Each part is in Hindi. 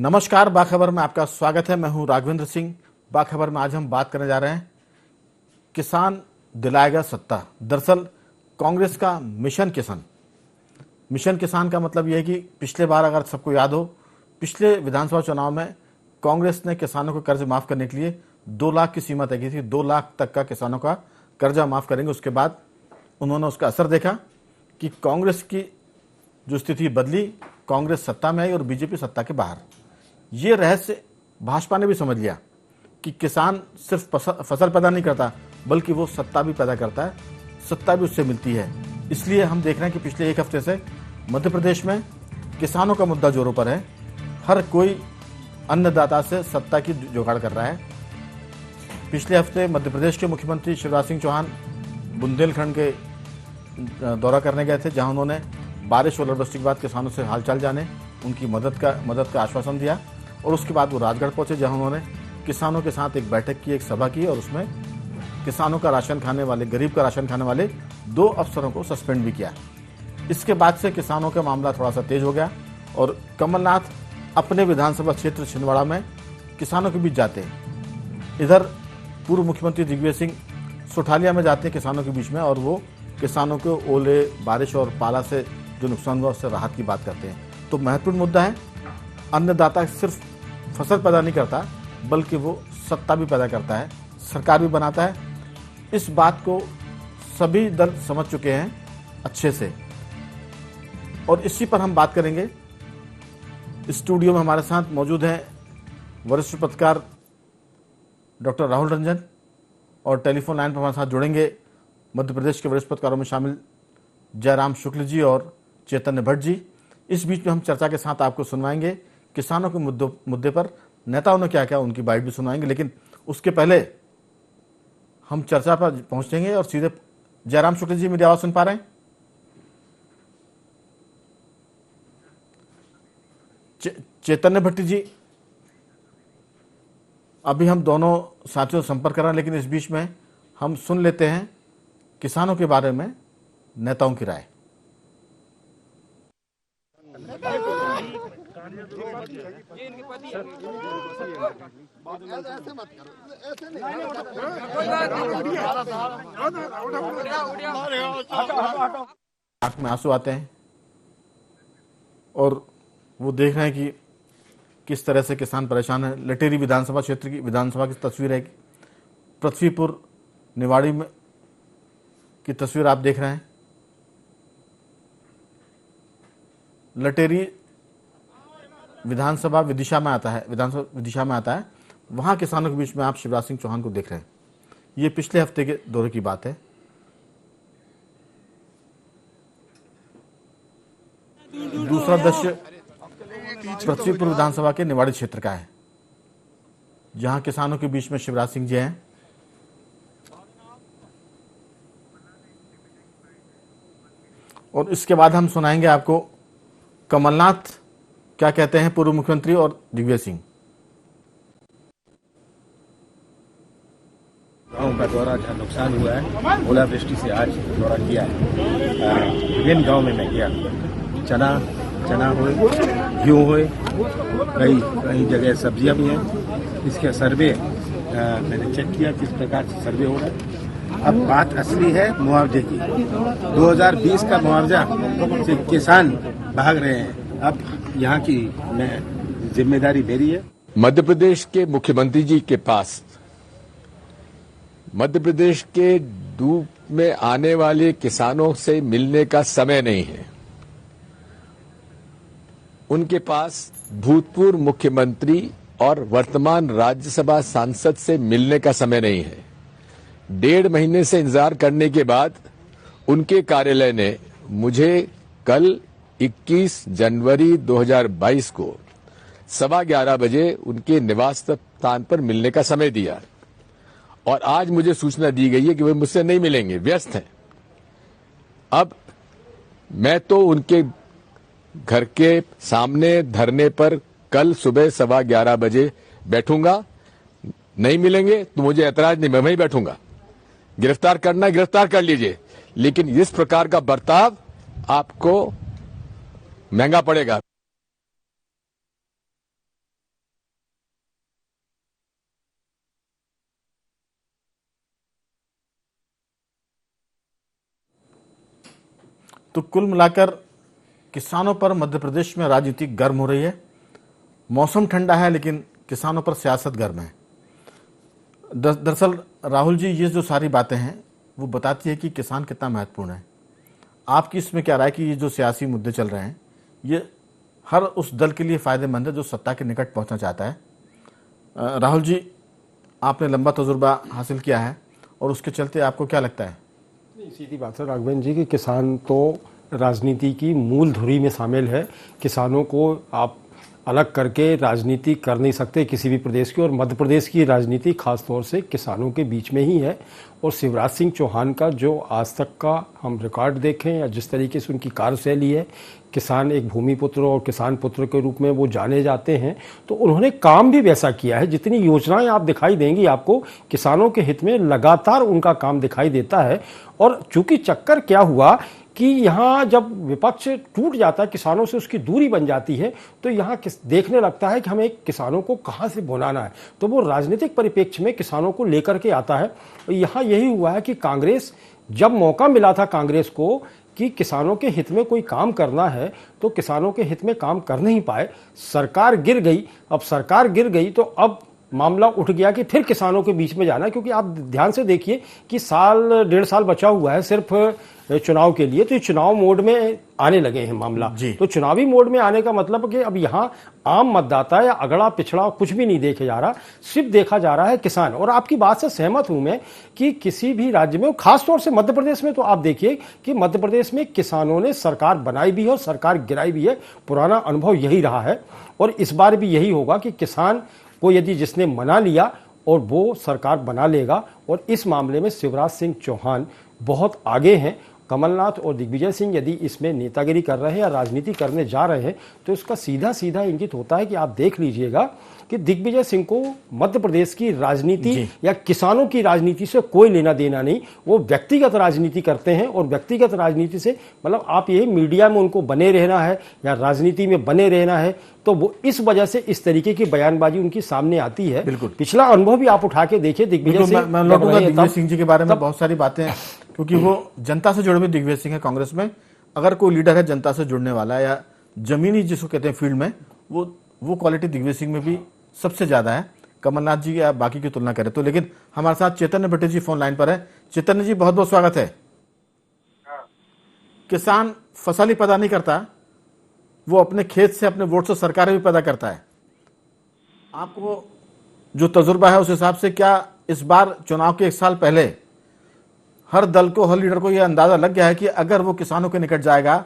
नमस्कार, बाखबर में आपका स्वागत है। मैं हूं राघवेंद्र सिंह। बाखबर में आज हम बात करने जा रहे हैं किसान दिलाएगा सत्ता। दरअसल कांग्रेस का मिशन किसान का मतलब यह है कि पिछले बार अगर सबको याद हो, पिछले विधानसभा चुनाव में कांग्रेस ने किसानों को कर्ज माफ करने के लिए 2 लाख की सीमा तय की थी। 2 लाख तक का किसानों का कर्जा माफ करेंगे। उसके बाद उन्होंने उसका असर देखा कि कांग्रेस की जो स्थिति बदली, कांग्रेस सत्ता में आई और बीजेपी सत्ता के बाहर। ये रहस्य भाजपा ने भी समझ लिया कि किसान सिर्फ फसल पैदा नहीं करता, बल्कि वो सत्ता भी पैदा करता है, सत्ता भी उससे मिलती है। इसलिए हम देख रहे हैं कि पिछले 1 हफ्ते से मध्य प्रदेश में किसानों का मुद्दा जोरों पर है। हर कोई अन्नदाता से सत्ता की जुगाड़ कर रहा है। पिछले हफ्ते मध्य प्रदेश के मुख्यमंत्री शिवराज सिंह चौहान बुंदेलखंड के दौरा करने गए थे, जहां उन्होंने बारिश और ओलावृष्टि के बाद किसानों से हालचाल जाने, उनकी मदद का आश्वासन दिया। और उसके बाद वो राजगढ़ पहुंचे, जहां उन्होंने किसानों के साथ एक बैठक की, एक सभा की और उसमें किसानों का राशन खाने वाले, गरीब का राशन खाने वाले 2 अफसरों को सस्पेंड भी किया। इसके बाद से किसानों का मामला थोड़ा सा तेज हो गया और कमलनाथ अपने विधानसभा क्षेत्र छिंदवाड़ा में किसानों के बीच जाते हैं। इधर पूर्व मुख्यमंत्री दिग्विजय सिंह सुठालिया में जाते हैं किसानों के बीच में, और वो किसानों को ओले, बारिश और पाला से जो नुकसान हुआ उससे राहत की बात करते हैं। तो महत्वपूर्ण मुद्दा है, अन्नदाता सिर्फ फसल पैदा नहीं करता, बल्कि वो सत्ता भी पैदा करता है, सरकार भी बनाता है। इस बात को सभी दल समझ चुके हैं अच्छे से, और इसी पर हम बात करेंगे। स्टूडियो में हमारे साथ मौजूद हैं वरिष्ठ पत्रकार डॉक्टर राहुल रंजन, और टेलीफोन लाइन पर हमारे साथ जुड़ेंगे मध्य प्रदेश के वरिष्ठ पत्रकारों में शामिल जयराम शुक्ल जी और चैतन्य भट्ट जी। इस बीच में हम चर्चा के साथ आपको सुनवाएंगे किसानों के मुद्दे पर नेताओं ने क्या क्या, उनकी बाइट भी सुनाएंगे। लेकिन उसके पहले हम चर्चा पर पहुंचेंगे और सीधे जयराम शुक्ल जी, मेरी आवाज सुन पा रहे हैं? चैतन्य भट्टी जी, अभी हम दोनों साथियों से संपर्क कर रहे हैं, लेकिन इस बीच में हम सुन लेते हैं किसानों के बारे में नेताओं की राय। आंख में आंसू आते हैं और वो देख रहे हैं कि किस तरह से किसान परेशान है। लटेरी विधानसभा क्षेत्र की विधानसभा की तस्वीर है, पृथ्वीपुर निवाड़ी में की तस्वीर आप देख रहे हैं। लटेरी विधानसभा विदिशा में आता है, वहां किसानों के बीच में आप शिवराज सिंह चौहान को देख रहे हैं। ये पिछले हफ्ते के दौरे की बात है। दूसरा दृश्य पृथ्वीपुर विधानसभा के निवाड़ी क्षेत्र का है, जहां किसानों के बीच में शिवराज सिंह जी हैं। और इसके बाद हम सुनाएंगे आपको कमलनाथ क्या कहते हैं, पूर्व मुख्यमंत्री और दिग्विजय सिंह। गाँव का दौरा जहाँ नुकसान हुआ है, ओलावृष्टि से आज दौरा किया है। विभिन्न गाँव में मैं गया, चना हुए, गेहूँ हुए, कई जगह सब्जियां भी हैं। इसका सर्वे मैंने चेक किया किस प्रकार से सर्वे हो रहा है। अब बात असली है मुआवजे की। 2020 का मुआवजा से किसान भाग रहे हैं। अब यहाँ की जिम्मेदारी मेरी है। मध्य प्रदेश के मुख्यमंत्री जी के पास मध्य प्रदेश के धूप में आने वाले किसानों से मिलने का समय नहीं है। उनके पास भूतपूर्व मुख्यमंत्री और वर्तमान राज्यसभा सांसद से मिलने का समय नहीं है। 1.5 महीने से इंतजार करने के बाद उनके कार्यालय ने मुझे कल 21 जनवरी 2022 को 11:15 बजे उनके निवास स्थान पर मिलने का समय दिया, और आज मुझे सूचना दी गई है कि वे मुझसे नहीं मिलेंगे, व्यस्त हैं। अब मैं तो उनके घर के सामने धरने पर कल सुबह 11:15 बजे बैठूंगा। नहीं मिलेंगे तो मुझे ऐतराज नहीं, मैं वहीं बैठूंगा। गिरफ्तार करना गिरफ्तार कर लीजिए, लेकिन इस प्रकार का बर्ताव आपको महंगा पड़ेगा। तो कुल मिलाकर किसानों पर मध्य प्रदेश में राजनीति गर्म हो रही है। मौसम ठंडा है लेकिन किसानों पर सियासत गर्म है। दरअसल राहुल जी, ये जो सारी बातें हैं वो बताती है कि किसान कितना महत्वपूर्ण है। आपकी इसमें क्या राय है कि ये जो सियासी मुद्दे चल रहे हैं ये हर उस दल के लिए फायदेमंद है जो सत्ता के निकट पहुंचना चाहता है? राहुल जी, आपने लंबा तजुर्बा हासिल किया है और उसके चलते आपको क्या लगता है? सीधी बात है राघवेंद्र जी कि किसान तो राजनीति की मूल धुरी में शामिल है। किसानों को आप अलग करके राजनीति कर नहीं सकते किसी भी प्रदेश की, और मध्य प्रदेश की राजनीति खास तौर से किसानों के बीच में ही है। और शिवराज सिंह चौहान का जो आज तक का हम रिकॉर्ड देखें या जिस तरीके से उनकी कार्यशैली है, किसान एक भूमिपुत्र और किसान पुत्र के रूप में वो जाने जाते हैं, तो उन्होंने काम भी वैसा किया है। जितनी योजनाएं आप दिखाई देंगी आपको किसानों के हित में लगातार उनका काम दिखाई देता है। और चूंकि चक्कर क्या हुआ कि यहाँ जब विपक्ष टूट जाता है, किसानों से उसकी दूरी बन जाती है, तो यहाँ देखने लगता है कि हमें किसानों को कहाँ से भुनाना है, तो वो राजनीतिक परिप्रेक्ष्य में किसानों को लेकर के आता है। यहाँ यही हुआ है कि कांग्रेस, जब मौका मिला था कांग्रेस को कि किसानों के हित में कोई काम करना है, तो किसानों के हित में काम कर नहीं पाए, सरकार गिर गई। अब सरकार गिर गई तो अब मामला उठ गया कि फिर किसानों के बीच में जाना, क्योंकि आप ध्यान से देखिए कि साल डेढ़ साल बचा हुआ है सिर्फ चुनाव के लिए, तो ये चुनाव मोड में आने लगे हैं मामला। तो चुनावी मोड में आने का मतलब कि अब यहाँ आम मतदाता या अगड़ा पिछड़ा कुछ भी नहीं देखे जा रहा, सिर्फ देखा जा रहा है किसान। और आपकी बात से सहमत हूं मैं कि किसी भी राज्य में, खासतौर से मध्य प्रदेश में, तो आप देखिए कि मध्य प्रदेश में किसानों ने सरकार बनाई भी है और सरकार गिराई भी है। पुराना अनुभव यही रहा है और इस बार भी यही होगा कि किसान को यदि जिसने मना लिया और वो सरकार बना लेगा। और इस मामले में शिवराज सिंह चौहान बहुत आगे हैं। कमलनाथ और दिग्विजय सिंह यदि इसमें नेतागिरी कर रहे हैं या राजनीति करने जा रहे हैं, तो इसका सीधा सीधा इंगित होता है कि आप देख लीजिएगा कि दिग्विजय सिंह को मध्य प्रदेश की राजनीति या किसानों की राजनीति से कोई लेना देना नहीं। वो व्यक्तिगत राजनीति करते हैं और व्यक्तिगत राजनीति से मतलब आप ये मीडिया में उनको बने रहना है या राजनीति में बने रहना है, तो वो इस वजह से इस तरीके की बयानबाजी उनकी सामने आती है। पिछला अनुभव भी आप उठा के देखिए दिग्विजय सिंह। मैं लौटूंगा दिग्विजय सिंह जी के बारे में बहुत सारी बातें हैं, क्योंकि वो जनता से जुड़े हुए दिग्विजय सिंह है कांग्रेस में। अगर कोई लीडर है जनता से जुड़ने वाला या जमीनी जिसको कहते हैं फील्ड में, वो क्वालिटी दिग्विजय सिंह में भी सबसे ज्यादा है, कमलनाथ जी या बाकी की तुलना करें तो। लेकिन हमारे साथ चैतन्य भट्टी जी फोन लाइन पर है। चैतन्य जी, बहुत बहुत स्वागत है। किसान फसल ही पैदा नहीं करता, वो अपने खेत से, अपने वोट से सरकारें भी पैदा करता है। आपको जो तजुर्बा है उस हिसाब से क्या इस बार चुनाव के एक साल पहले हर दल को, हर लीडर को यह अंदाजा लग गया है कि अगर वो किसानों के निकट जाएगा,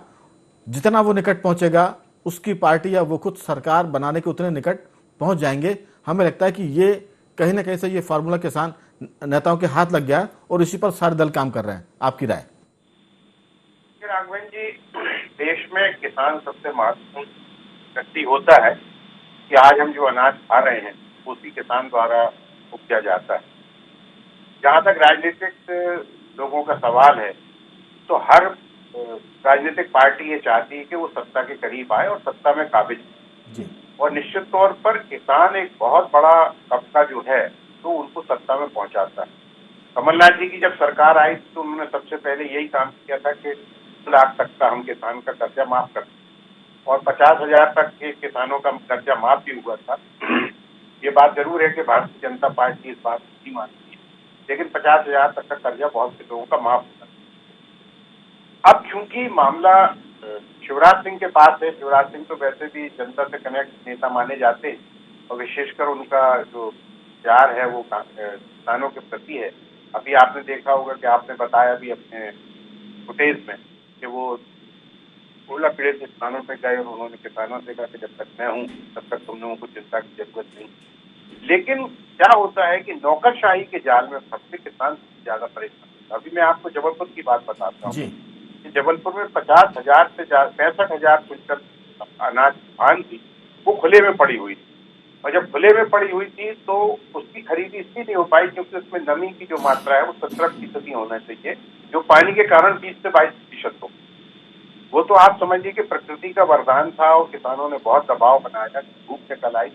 जितना वो निकट पहुंचेगा, उसकी पार्टी या वो खुद सरकार बनाने के उतने निकट पहुंच जाएंगे? हमें लगता है कि ये कहीं ना कहीं से ये फार्मूला किसान नेताओं के हाथ लग गया और इसी पर सारे दल काम कर रहे हैं। आपकी राय? राघवन जी, देश में किसान सबसे महत्वपूर्ण व्यक्ति होता है कि आज हम जो अनाज खा रहे हैं उसी किसान द्वारा उपजा जाता है। जहाँ तक राजनीतिक लोगों का सवाल है, तो हर राजनीतिक पार्टी ये चाहती है कि वो सत्ता के करीब आए और सत्ता में काबिज जी। और निश्चित तौर पर किसान एक बहुत बड़ा तबका जो है तो उनको सत्ता में पहुंचाता है। कमलनाथ जी की जब सरकार आई तो उन्होंने सबसे पहले यही काम किया था कि 2 लाख तक का हम किसान का कर्जा माफ कर, और 50,000 तक के किसानों का कर्जा माफ भी हुआ था। ये बात जरूर है कि भारतीय जनता पार्टी इस बात को नहीं मानती है, लेकिन 50,000 तक का कर्जा बहुत से लोगों का माफ हुआ। अब चूंकि मामला शिवराज सिंह के पास है, शिवराज सिंह तो वैसे भी जनता से कनेक्ट नेता माने जाते हैं और विशेषकर उनका जो प्यार है वो किसानों के प्रति है। अभी आपने देखा होगा कि आपने बताया भी अपने फुटेज में कि वो ओला पीड़ित किसानों पे गए और उन्होंने किसानों से कहा कि जब तक मैं हूँ तब तक तुम लोगों को चिंता की जरूरत नहीं। लेकिन क्या होता है कि नौकरशाही के जाल में फंसते किसान ज्यादा परेशान होता है। अभी मैं आपको जबलपुर की बात बताता हूँ कि जबलपुर में 50,000 से 65,000 क्विंटल अनाज धान थी, वो खुले में पड़ी हुई थी। और जब खुले में पड़ी हुई थी तो उसकी खरीदी इसलिए नहीं हो पाई क्योंकि उसमें नमी की जो मात्रा है वो 17% होना चाहिए, जो पानी के कारण 20 से 22% हो। वो तो आप समझिए कि प्रकृति का वरदान था और किसानों ने बहुत दबाव बनाया, धूप निकल आई,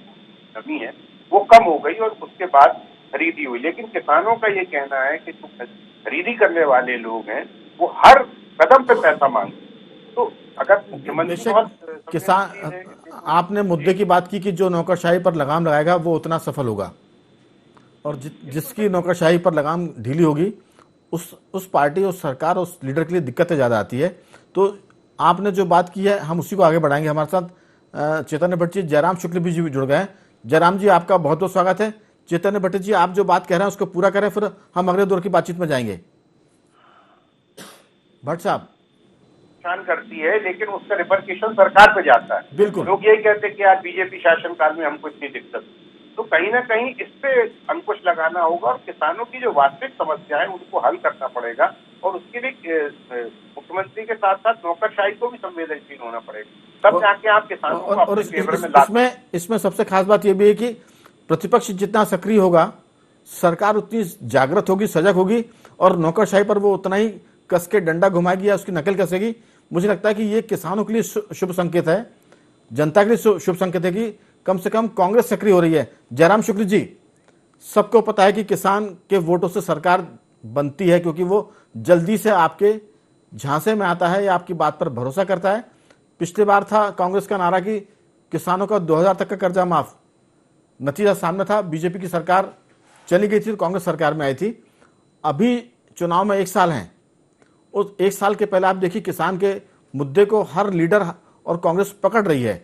नमी है वो कम हो गई और उसके बाद खरीदी हुई। लेकिन किसानों का ये कहना है कि जो खरीदी करने वाले लोग हैं वो हर कदम पे पैसा मांगते हैं। तो अगर मुख्यमंत्री बेशक बहुत किसान, आपने मुद्दे की बात की कि जो नौकरशाही पर लगाम लगाएगा वो उतना सफल होगा, और जिसकी नौकरशाही पर लगाम ढीली होगी उस पार्टी, उस सरकार, उस लीडर के लिए दिक्कतें ज़्यादा आती है। तो आपने जो बात की है हम उसी को आगे बढ़ाएंगे। हमारे साथ चैतन्य भट्ट जी, जयराम शुक्ल भी जुड़ गए हैं। जयराम जी, आपका बहुत बहुत स्वागत है। चैतन्य भट्ट जी, आप जो बात कह रहे हैं उसको पूरा करें, फिर हम अगले दौर की बातचीत में जाएंगे। भट्ट साहब, नुकसान करती है लेकिन उसका रिपरकेशन सरकार पे जाता है। बिल्कुल। लोग यही कहते हैं कि यार बीजेपी शासनकाल में हमको इतनी दिक्कत, तो कहीं ना कहीं इस पे अंकुश लगाना होगा और किसानों की जो वास्तविक समस्या है उनको हल करना पड़ेगा, और उसके लिए मुख्यमंत्री के साथ साथ नौकरशाही को भी संवेदनशील होना पड़ेगा, तब जाके आप किसानों को अपने फेवर में ला। इसमें सबसे खास बात यह भी है कि प्रतिपक्ष जितना सक्रिय होगा, सरकार उतनी जागृत होगी, सजग होगी, और नौकरशाही पर वो उतना ही कस के डंडा घुमाएगी या उसकी नकल कसेगी। मुझे लगता है कि ये किसानों के लिए शुभ संकेत है, जनता के लिए शुभ संकेत है कि कम से कम कांग्रेस सक्रिय हो रही है। जयराम शुक्ल जी, सबको पता है कि किसान के वोटों से सरकार बनती है, क्योंकि वो जल्दी से आपके झांसे में आता है या आपकी बात पर भरोसा करता है। पिछली बार था कांग्रेस का नारा कि किसानों का 2000 तक का कर्जा माफ, नतीजा सामने था, बीजेपी की सरकार चली गई थी, कांग्रेस सरकार में आई थी। अभी चुनाव में 1 साल है, उस 1 साल के पहले आप देखिए किसान के मुद्दे को हर लीडर और कांग्रेस पकड़ रही है।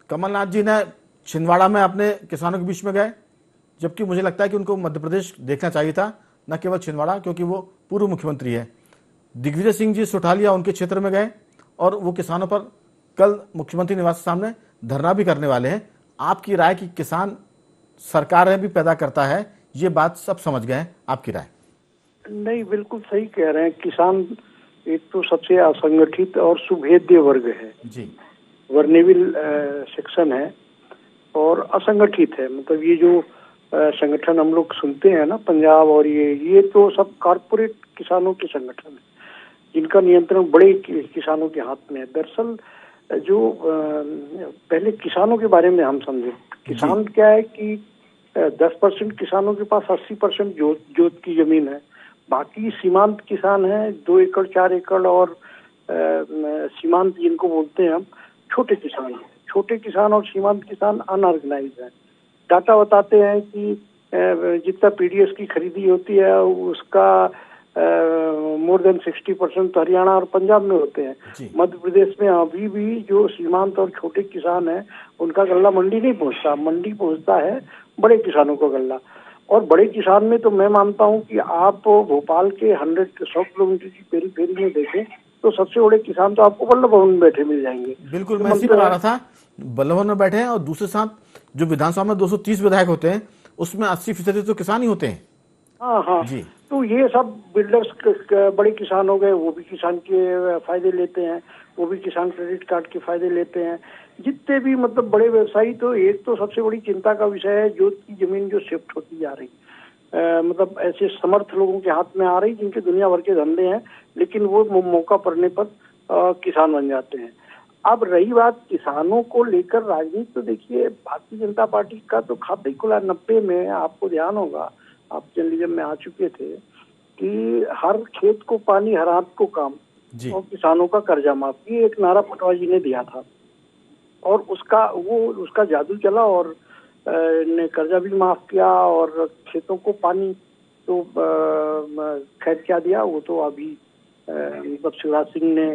कमलनाथ जी ने छिंदवाड़ा में अपने किसानों के बीच में गए, जबकि मुझे लगता है कि उनको मध्य प्रदेश देखना चाहिए था, न केवल छिंदवाड़ा, क्योंकि वो पूर्व मुख्यमंत्री है। दिग्विजय सिंह जी सुठालिया उनके क्षेत्र में गए और वो किसानों पर कल मुख्यमंत्री निवास के सामने धरना भी करने वाले हैं। आपकी राय कि किसान सरकार भी पैदा करता है, ये बात सब समझ गए हैं, आपकी राय? नहीं, बिल्कुल सही कह रहे हैं। किसान एक तो सबसे असंगठित और सुभेद्य वर्ग है जी, वर्नेविल सेक्शन है और असंगठित है। मतलब ये जो संगठन हम लोग सुनते हैं ना, पंजाब और ये तो सब कॉर्पोरेट किसानों के संगठन है जिनका नियंत्रण बड़े किसानों के हाथ में है। दरअसल जो पहले किसानों के बारे में हम समझे, किसान क्या है कि 10% किसानों के पास 80% जोत की जमीन है, बाकी सीमांत किसान है, 2 एकड़ 4 एकड़ और सीमांत जिनको बोलते हैं हम छोटे किसान हैं। छोटे किसान और सीमांत किसान अनऑर्गेनाइज्ड है। डाटा बताते हैं कि जितना पीडीएस की खरीदी होती है उसका मोर देन 60% तो हरियाणा और पंजाब में होते हैं। मध्य प्रदेश में अभी भी जो सीमांत और छोटे किसान हैं उनका गल्ला मंडी नहीं पहुंचता, मंडी पहुंचता है बड़े किसानों का गल्ला। और बड़े किसान में तो मैं मानता हूं कि आप भोपाल के 100 किलोमीटर की पेरीफेरी में देखें तो सबसे बड़े किसान तो आपको बल्लभ भवन में बैठे मिल जाएंगे। बिल्कुल, मैं इसी पर आ रहा था। बल्लभ भवन में बैठे हैं और दूसरे साथ जो विधानसभा में 230 विधायक होते हैं उसमें 80% तो किसान ही होते हैं। हाँ जी। तो ये सब बिल्डर्स बड़े किसान हो गए, वो भी किसान के फायदे लेते हैं, वो भी किसान क्रेडिट कार्ड के फायदे लेते हैं। जितने भी मतलब बड़े व्यवसायी, तो एक तो सबसे बड़ी चिंता का विषय है जोत की जमीन जो शिफ्ट होती जा रही, मतलब ऐसे समर्थ लोगों के हाथ में आ रही जिनके दुनिया भर के धंधे हैं, लेकिन वो मौका पड़ने पर किसान बन जाते हैं। अब रही बात किसानों को लेकर राजनीति, तो देखिए भारतीय जनता पार्टी का तो खाता ही खुला 90 में, आपको ध्यान होगा, आप जर्नलिज्म में आ चुके थे, कि हर खेत को पानी हर हाथ को काम और किसानों का कर्जा माफ, ये एक नारा पटवारी जी ने दिया था और उसका जादू चला और ने कर्जा भी माफ किया और खेतों को पानी तो खैर क्या दिया, वो तो अभी मतलब शिवराज सिंह ने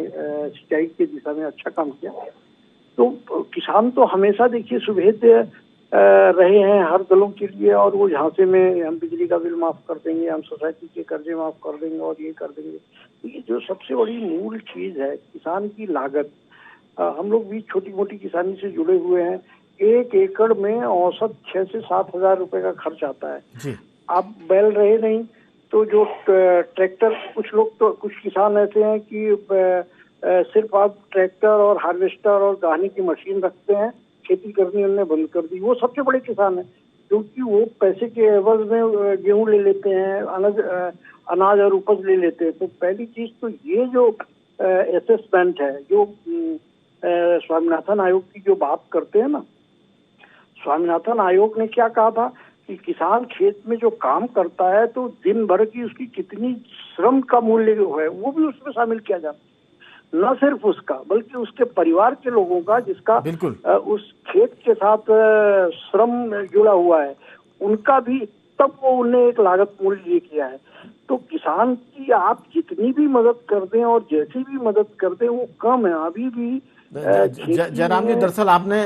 सिंचाई की दिशा में अच्छा काम किया। तो किसान तो हमेशा देखिए सुभेद्य रहे हैं हर दलों के लिए, और वो झांसे में हम बिजली का बिल माफ कर देंगे, हम सोसाइटी के कर्जे माफ कर देंगे और ये कर देंगे। तो ये जो सबसे बड़ी मूल चीज है किसान की लागत, हम लोग भी छोटी मोटी किसानी से जुड़े हुए हैं। 1 एकड़ में औसत 6 से 7 हजार रुपए का खर्च आता है। आप बैल रहे नहीं तो जो ट्रैक्टर, कुछ लोग तो कुछ किसान ऐसे हैं कि सिर्फ आप ट्रैक्टर और हार्वेस्टर और गाहनी की मशीन रखते हैं, खेती करनी उन्होंने बंद कर दी। वो सबसे बड़े किसान हैं क्योंकि वो पैसे के एवज में गेहूं ले लेते हैं, अनाज और उपज ले लेते हैं। तो पहली चीज तो ये जो असेसमेंट है, जो स्वामीनाथन आयोग की जो बात करते हैं ना, स्वामीनाथन आयोग ने क्या कहा था कि किसान खेत में जो काम करता है तो दिन भर की उसकी कितनी श्रम का मूल्य है वो भी उसमें शामिल किया जाता है। न सिर्फ उसका बल्कि उसके परिवार के लोगों का, जिसका बिल्कुल उस खेत के साथ श्रम जुड़ा हुआ है, उनका भी, तब वो उन्हें एक लागत मूल्य ये किया है। तो किसान की आप जितनी भी मदद कर दें और जैसी भी मदद कर दें वो कम है। अभी भी जयराम जी, दरअसल आपने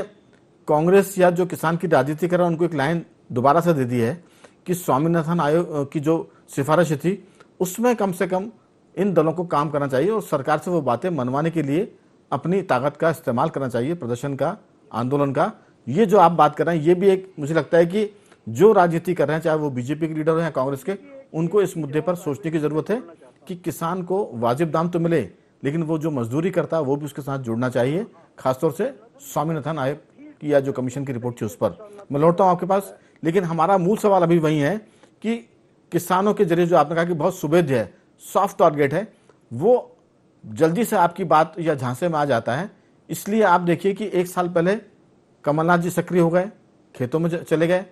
कांग्रेस या जो किसान की राजनीति कर रहा है उनको एक लाइन दोबारा से दे दी है कि स्वामीनाथन आयोग की जो सिफारिश थी उसमें कम से कम इन दलों को काम करना चाहिए और सरकार से वो बातें मनवाने के लिए अपनी ताकत का इस्तेमाल करना चाहिए, प्रदर्शन का, आंदोलन का। ये जो आप बात कर रहे हैं ये भी एक, मुझे लगता है कि जो राजनीति कर रहे हैं, चाहे वो बीजेपी के लीडर हो या कांग्रेस के, उनको इस मुद्दे पर सोचने की जरूरत है कि किसान को वाजिब दाम तो मिले, लेकिन वो जो मजदूरी करता है वो भी उसके साथ जुड़ना चाहिए, खासतौर से स्वामीनाथन आयोग की या जो कमीशन की रिपोर्ट थी उस पर। मैं लौटता हूं आपके पास, लेकिन हमारा मूल सवाल अभी वही है कि किसानों के जरिए जो आपने कहा कि बहुत सुभेद्य है, सॉफ्ट टारगेट है, वो जल्दी से आपकी बात या झांसे में आ जाता है। इसलिए आप देखिए कि एक साल पहले कमलनाथ जी सक्रिय हो गए, खेतों में चले गए।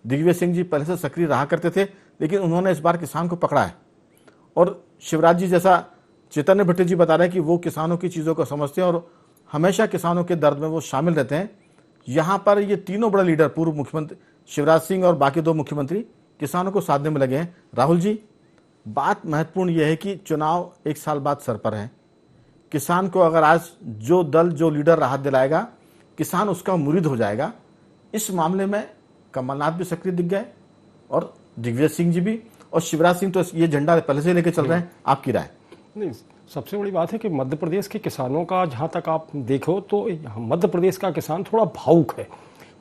दिग्विजय सिंह जी पहले से सक्रिय रहा करते थे, लेकिन उन्होंने इस बार किसान को पकड़ा है। और शिवराज जी जैसा चैतन्य भट्टी जी बता रहे हैं कि वो किसानों की चीज़ों को समझते हैं और हमेशा किसानों के दर्द में वो शामिल रहते हैं। यहाँ पर ये तीनों बड़े लीडर, पूर्व मुख्यमंत्री शिवराज सिंह और बाकी 2 मुख्यमंत्री, किसानों को साधने में लगे हैं। राहुल जी, बात महत्वपूर्ण यह है कि चुनाव 1 साल बाद सर पर है। किसान को अगर आज जो दल, जो लीडर राहत दिलाएगा, किसान उसका मुरीद हो जाएगा। इस मामले में कमलनाथ भी सक्रिय दिख गए और दिग्विजय सिंह जी भी, और शिवराज सिंह तो ये झंडा पहले से लेकर चल रहे हैं। आपकी राय? नहीं, सबसे बड़ी बात है कि मध्य प्रदेश के किसानों का जहाँ तक आप देखो तो मध्य प्रदेश का किसान थोड़ा भावुक है।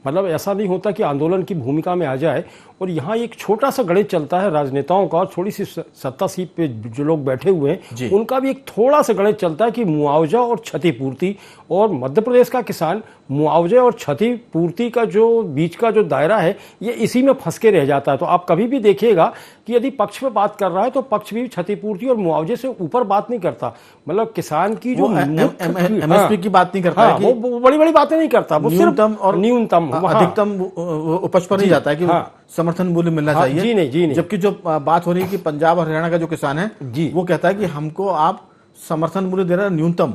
मतलब ऐसा नहीं होता कि आंदोलन की भूमिका में आ जाए, और यहाँ एक छोटा सा गणित चलता है राजनेताओं का, और थोड़ी सी सत्ता सीट पे जो लोग बैठे हुए हैं उनका भी एक थोड़ा सा गणित चलता है कि मुआवजा और क्षतिपूर्ति। और मध्य प्रदेश का किसान मुआवजे और क्षतिपूर्ति का जो बीच का जो दायरा है ये इसी में फंस के रह जाता है। तो आप कभी भी देखिएगा कि यदि पक्ष पे बात कर रहा है तो पक्ष भी क्षतिपूर्ति और मुआवजे से ऊपर बात नहीं करता। मतलब किसान की जो एमएसपी की बात नहीं करता, वो बड़ी बड़ी बातें नहीं करता, वो न्यूनतम और न्यूनतम अधिकतम उपज पर नहीं जाता है कि समर्थन मूल्य मिलना चाहिए। जी नहीं। जबकि जो बात हो रही है कि पंजाब और हरियाणा का जो किसान है वो कहता है कि हमको आप समर्थन मूल्य दे रहे हैं न्यूनतम,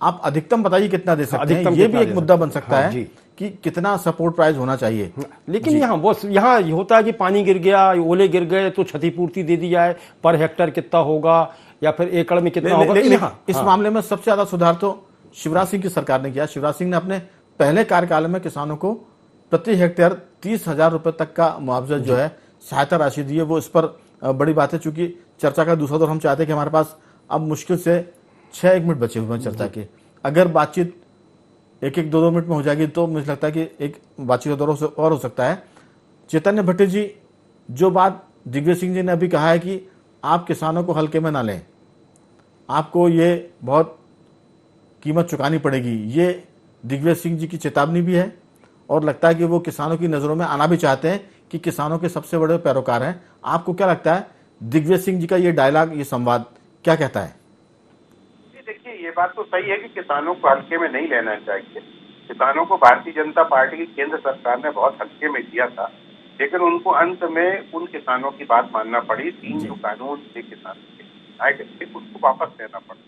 आप अधिकतम बताइए कितना दे सकते हैं। ये भी एक मुद्दा बन सकता है कि कितना सपोर्ट प्राइस होना चाहिए। लेकिन यहाँ होता है कि पानी गिर गया, ओले गिर गए तो क्षतिपूर्ति दे दी जाए, पर हेक्टर कितना होगा या फिर एकड़ में कितना होगा। इस मामले में सबसे ज्यादा सुधार तो शिवराज सिंह की सरकार ने किया। शिवराज सिंह ने अपने पहले कार्यकाल में किसानों को प्रति हेक्टेयर 30,000 रुपए तक का मुआवजा जो है, सहायता राशि दी है। वो इस पर बड़ी बात है, चूंकि चर्चा का दूसरा दौर हम चाहते हैं कि हमारे पास अब मुश्किल से 6-1 मिनट बचे हुए हैं चर्चा के। अगर बातचीत 1-2 मिनट में हो जाएगी तो मुझे लगता है कि एक बातचीत का दौर और हो सकता है। चैतन्य भट्टी जी, जो बात दिग्विजय सिंह जी ने अभी कहा है कि आप किसानों को हल्के में ना लें, आपको ये बहुत कीमत चुकानी पड़ेगी, ये दिग्विजय सिंह जी की चेतावनी भी है और लगता है कि वो किसानों की नजरों में आना भी चाहते हैं कि किसानों के सबसे बड़े पैरोकार हैं। आपको क्या लगता है दिग्विजय सिंह जी का ये डायलॉग, ये संवाद क्या कहता है? देखिए, ये बात तो सही है कि किसानों को हल्के में नहीं लेना चाहिए। किसानों को भारतीय जनता पार्टी की केंद्र सरकार ने बहुत हल्के में किया था, लेकिन उनको अंत में उन किसानों की बात मानना पड़ी। 3 जो कानून थे किसानों के, उसको वापस लेना पड़ा,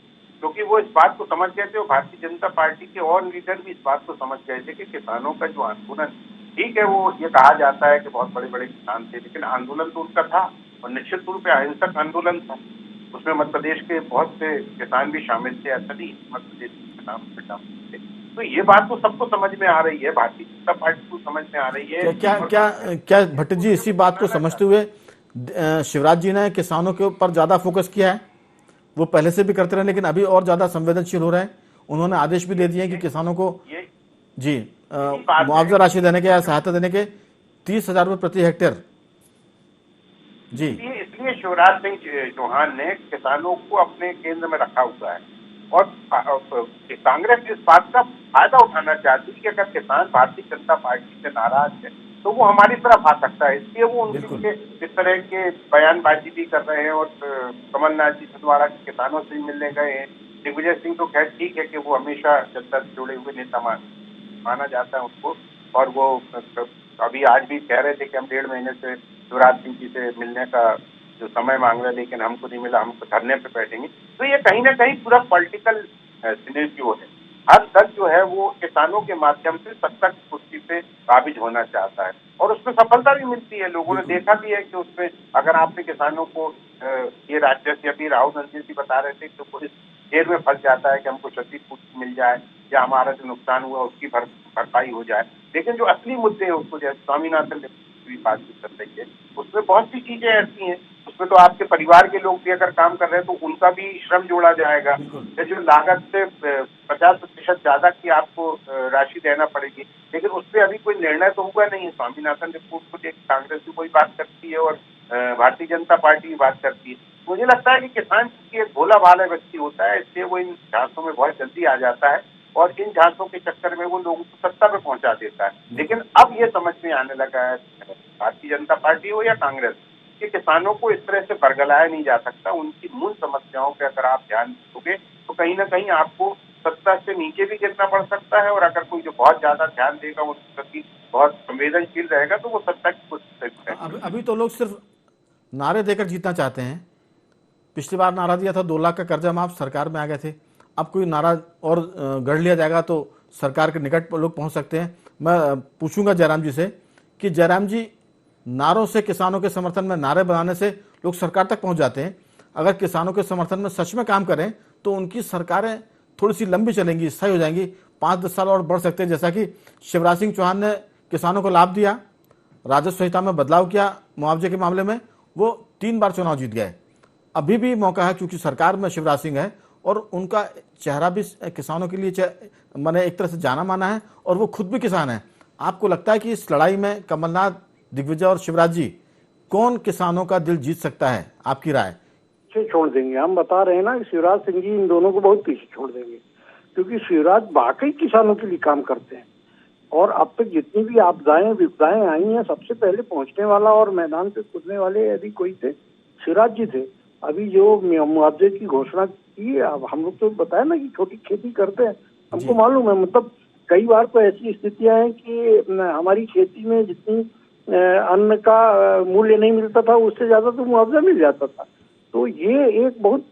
क्योंकि वो इस बात को समझ गए थे, और भारतीय जनता पार्टी के और लीडर भी इस बात को समझ गए थे कि किसानों का जो आंदोलन, ठीक है वो ये कहा जाता है कि बहुत बड़े बड़े किसान थे, लेकिन आंदोलन तो उनका था और निश्चित रूप से अहिंसक आंदोलन था। उसमें मध्य प्रदेश के बहुत से किसान भी शामिल थे, ऐसा नहीं मध्य प्रदेश के नाम से शामिल थे। तो ये बात तो सबको समझ में आ रही है, भारतीय जनता पार्टी को समझ में आ रही है। क्या भट्ट जी इसी बात को समझते हुए शिवराज जी ने किसानों के ऊपर ज्यादा फोकस किया है? वो पहले से भी करते रहे, लेकिन अभी और ज्यादा संवेदनशील हो रहे हैं। उन्होंने आदेश भी दे दिए कि किसानों को मुआवजा राशि देने के या सहायता देने के 30,000 रुपए प्रति हेक्टेयर। जी, इसलिए शिवराज सिंह चौहान ने किसानों को अपने केंद्र में रखा हुआ है, और कांग्रेस इस बात का फायदा उठाना चाहती है कि अगर किसान भारतीय जनता पार्टी से नाराज है तो वो हमारी तरफ आ सकता है। इसलिए वो उनके इस तरह के बयानबाजी भी कर रहे हैं, और कमलनाथ जी द्वारा किसानों से मिलने गए हैं। दिग्विजय सिंह तो खैर ठीक है कि वो हमेशा जनता से जुड़े हुए नेता माना जाता है उनको, और वो अभी आज भी कह रहे थे कि हम 1.5 महीने से शिवराज सिंह जी से मिलने का जो समय मांग रहे, लेकिन हमको नहीं मिला, हम धरने पे बैठेंगे। तो ये कहीं ना कहीं पूरा पॉलिटिकल सिनेरियो है, हर दल जो है वो किसानों के माध्यम से सत्ता की कुर्सी पे काबिज होना चाहता है और उसमें सफलता भी मिलती है। लोगों ने देखा भी है कि उसमें अगर आपने किसानों को ये राज्य से अभी राहुल गांधी जी बता रहे थे तो पुलिस जेल में फंस जाता है कि हमको क्षतिपूर्ति मिल जाए या हमारा जो नुकसान हुआ उसकी भरपाई हो जाए, लेकिन जो असली मुद्दे हैं उसको जैसे स्वामीनाथन ने बातचीत कर रही है उसमें बहुत सी चीजें ऐसी हैं, उसमें तो आपके परिवार के लोग भी अगर काम कर रहे हैं तो उनका भी श्रम जोड़ा जाएगा। जो लागत से 50% ज्यादा की आपको राशि देना पड़ेगी, लेकिन उस पर अभी कोई निर्णय तो हुआ नहीं है। स्वामीनाथन रिपोर्ट को देख कांग्रेस भी कोई बात करती है और भारतीय जनता पार्टी भी बात करती है। मुझे लगता है कि किसान की एक भोला भाला व्यक्ति होता है, इसलिए वो इन झांसों में बहुत जल्दी आ जाता है और इन झांसों के चक्कर में वो लोगों को सत्ता पे पहुंचा देता है। लेकिन अब ये समझ में आने लगा है, भारतीय जनता पार्टी हो या कांग्रेस, कि किसानों को इस तरह से बरगलाया नहीं जा सकता। उनकी मूल समस्याओं पे अगर आप ध्यान दोगे तो कहीं ना कहीं आपको सत्ता से नीचे भी गिरना पड़ सकता है और अगर कोई जो बहुत ज्यादा ध्यान देगा उसके प्रति बहुत संवेदनशील रहेगा तो वो सत्ता की कुर्सी। अभी तो लोग सिर्फ नारे देकर जीतना चाहते हैं। पिछली बार नारा दिया था 2 लाख का कर्जा माफ, सरकार में आ गए थे। अब कोई नारा और गढ़ लिया जाएगा तो सरकार के निकट लोग पहुंच सकते हैं। मैं पूछूंगा जयराम जी से कि जयराम जी, नारों से किसानों के समर्थन में नारे बनाने से लोग सरकार तक पहुंच जाते हैं। अगर किसानों के समर्थन में सच में काम करें तो उनकी सरकारें थोड़ी सी लंबी चलेंगी, स्थायी हो जाएंगी, 5-10 साल और बढ़ सकते हैं। जैसा कि शिवराज सिंह चौहान ने किसानों को लाभ दिया, राजस्व संहिता में बदलाव किया, मुआवजे के मामले में वो 3 बार चुनाव जीत गए। अभी भी मौका है क्योंकि सरकार में शिवराज सिंह है और उनका चेहरा भी किसानों के लिए मैंने एक तरह से जाना माना है और वो खुद भी किसान है। आपको लगता है कि इस लड़ाई में कमलनाथ, दिग्विजय और शिवराज जी, कौन किसानों का दिल जीत सकता है? आपकी राय? पीछे छोड़ देंगे, हम बता रहे हैं ना, शिवराज सिंह जी इन दोनों को बहुत पीछे छोड़ देंगे क्योंकि शिवराज वाकई किसानों के लिए काम करते हैं और अब तक जितनी भी आपदाएं विपदाएं आई हैं सबसे पहले पहुंचने वाला और मैदान पे कूदने वाले यदि कोई थे शिवराज जी थे। अभी जो मुआवजे की घोषणा की, अब हम लोग तो बताया ना कि छोटी खेती करते हैं, हमको मालूम है। मतलब कई बार तो ऐसी स्थितियां हैं कि हमारी खेती में जितनी अन्न का मूल्य नहीं मिलता था उससे ज्यादा तो मुआवजा मिल जाता था। तो ये एक बहुत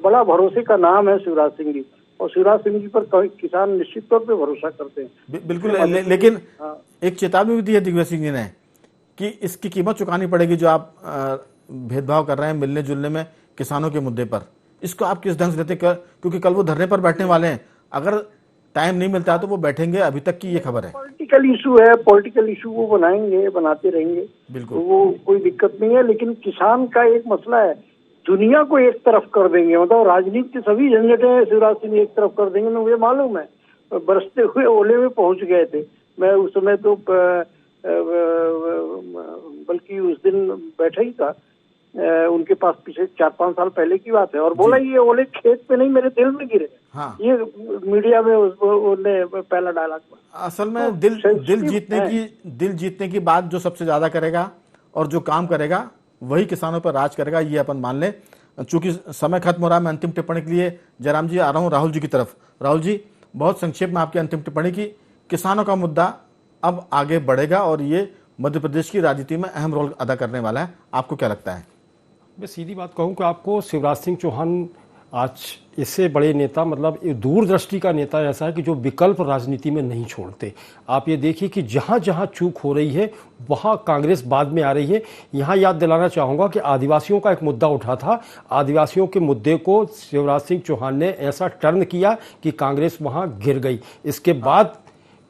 बड़ा भरोसे का नाम है शिवराज सिंह जी और शिवराज सिंह जी पर किसान निश्चित तौर पे भरोसा करते हैं। बिल्कुल, लेकिन एक चेतावनी भी दी है दिग्विजय सिंह जी ने कि इसकी कीमत चुकानी पड़ेगी जो आप भेदभाव कर रहे हैं मिलने जुलने में किसानों के मुद्दे पर। इसको आप किस ढंग से लेते हैं? क्योंकि कल वो धरने पर बैठने वाले हैं, अगर टाइम नहीं मिलता तो वो बैठेंगे, अभी तक की ये खबर है। पॉलिटिकल इशू है, पॉलिटिकल इशू वो बनाएंगे, बनाते रहेंगे, बिल्कुल, तो वो कोई दिक्कत नहीं है। लेकिन किसान का एक मसला है, दुनिया को एक तरफ कर देंगे, मतलब राजनीति की सभी झंझटें शिवराज सिंह एक तरफ कर देंगे, मुझे मालूम है। बरसते हुए ओले में पहुंच गए थे, मैं उस समय तो बल्कि उस दिन बैठा ही था उनके पास, पीछे 4-5 साल पहले की बात है, और बोला ये ओले खेत पे नहीं मेरे दिल में गिरे। हाँ। ये मीडिया में उन्होंने पहला डायलॉग। असल में दिल जीतने की बात जो सबसे ज्यादा करेगा और जो काम करेगा वही किसानों पर राज करेगा, ये अपन मान लें। चूंकि समय खत्म हो रहा है, मैं अंतिम टिप्पणी के लिए जयराम जी आ रहा हूं राहुल जी की तरफ। राहुल जी, बहुत संक्षेप में आपकी अंतिम टिप्पणी की। किसानों का मुद्दा अब आगे बढ़ेगा और ये मध्य प्रदेश की राजनीति में अहम रोल अदा करने वाला है, आपको क्या लगता है? मैं सीधी बात कहूं कि आपको शिवराज सिंह चौहान आज इससे बड़े नेता, मतलब दूरदृष्टि का नेता ऐसा है कि जो विकल्प राजनीति में नहीं छोड़ते। आप ये देखिए कि जहां जहां चूक हो रही है वहां कांग्रेस बाद में आ रही है। यहां याद दिलाना चाहूंगा कि आदिवासियों का एक मुद्दा उठा था, आदिवासियों के मुद्दे को शिवराज सिंह चौहान ने ऐसा टर्न किया कि कांग्रेस वहां गिर गई। इसके बाद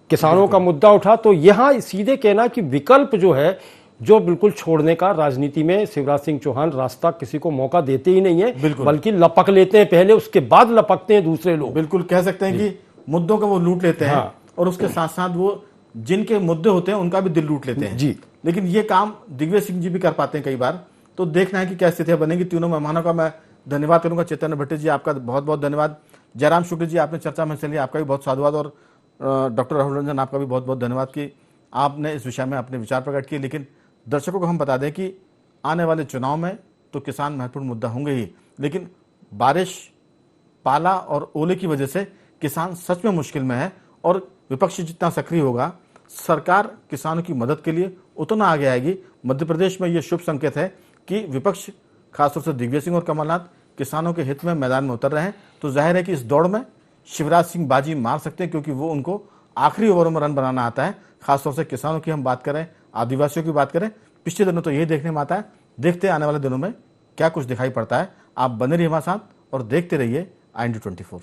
किसानों का मुद्दा उठा, तो यहां सीधे कहना कि विकल्प जो है, जो बिल्कुल छोड़ने का राजनीति में शिवराज सिंह चौहान रास्ता किसी को मौका देते ही नहीं है, बल्कि लपक लेते हैं पहले, उसके बाद लपकते हैं दूसरे लोग। बिल्कुल कह सकते हैं कि मुद्दों को वो लूट लेते हैं। हाँ। और उसके साथ साथ वो जिनके मुद्दे होते हैं उनका भी दिल लूट लेते हैं जी। लेकिन ये काम दिग्विजय सिंह जी भी कर पाते हैं कई बार, तो देखना है कि क्या स्थितियां बनेगी। तीनों मेहमानों का मैं धन्यवाद करूंगा। चैतन्य भट्टी जी, आपका बहुत बहुत धन्यवाद। जयराम शुक्ल जी, आपने चर्चा में हिस्सा लिया, आपका भी बहुत साधुवाद। और डॉक्टर राहुल रंजन, आपका भी बहुत बहुत धन्यवाद कि आपने इस विषय में अपने विचार प्रकट किए। लेकिन दर्शकों को हम बता दें कि आने वाले चुनाव में तो किसान महत्वपूर्ण मुद्दा होंगे ही, लेकिन बारिश, पाला और ओले की वजह से किसान सच में मुश्किल में है और विपक्ष जितना सक्रिय होगा, सरकार किसानों की मदद के लिए उतना आगे आएगी। मध्य प्रदेश में यह शुभ संकेत है कि विपक्ष, खासतौर से दिग्विजय सिंह और कमलनाथ, किसानों के हित में मैदान में उतर रहे हैं, तो जाहिर है कि इस दौड़ में शिवराज सिंह बाजी मार सकते हैं, क्योंकि वो उनको आखिरी ओवरों में रन बनाना आता है। खासतौर से किसानों की हम बात करें, आदिवासियों की बात करें, पिछले दिनों तो यही देखने में आता है। देखते हैं आने वाले दिनों में क्या कुछ दिखाई पड़ता है। आप बने रहिए हमारे साथ और देखते रहिए IND24।